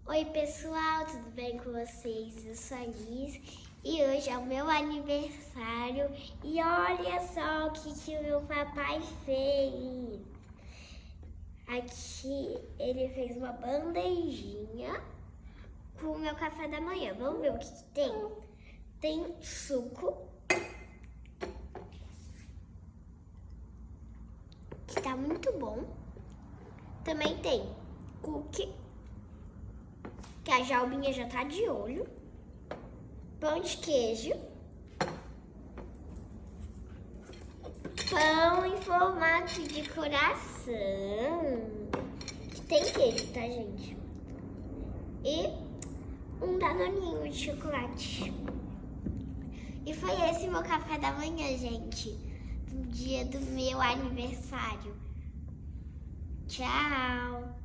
Oi pessoal, tudo bem com vocês? Eu sou a Liz e hoje é o meu aniversário e olha só o que o meu papai fez. Aqui ele fez uma bandejinha com o meu café da manhã. Vamos ver o que tem? Tem suco, que tá muito bom. Também tem cookie, que a Jalbinha já tá de olho, pão de queijo, pão em formato de coração, que tem queijo, tá, gente? E um danoninho de chocolate. E foi esse meu café da manhã, gente, no dia do meu aniversário. Tchau!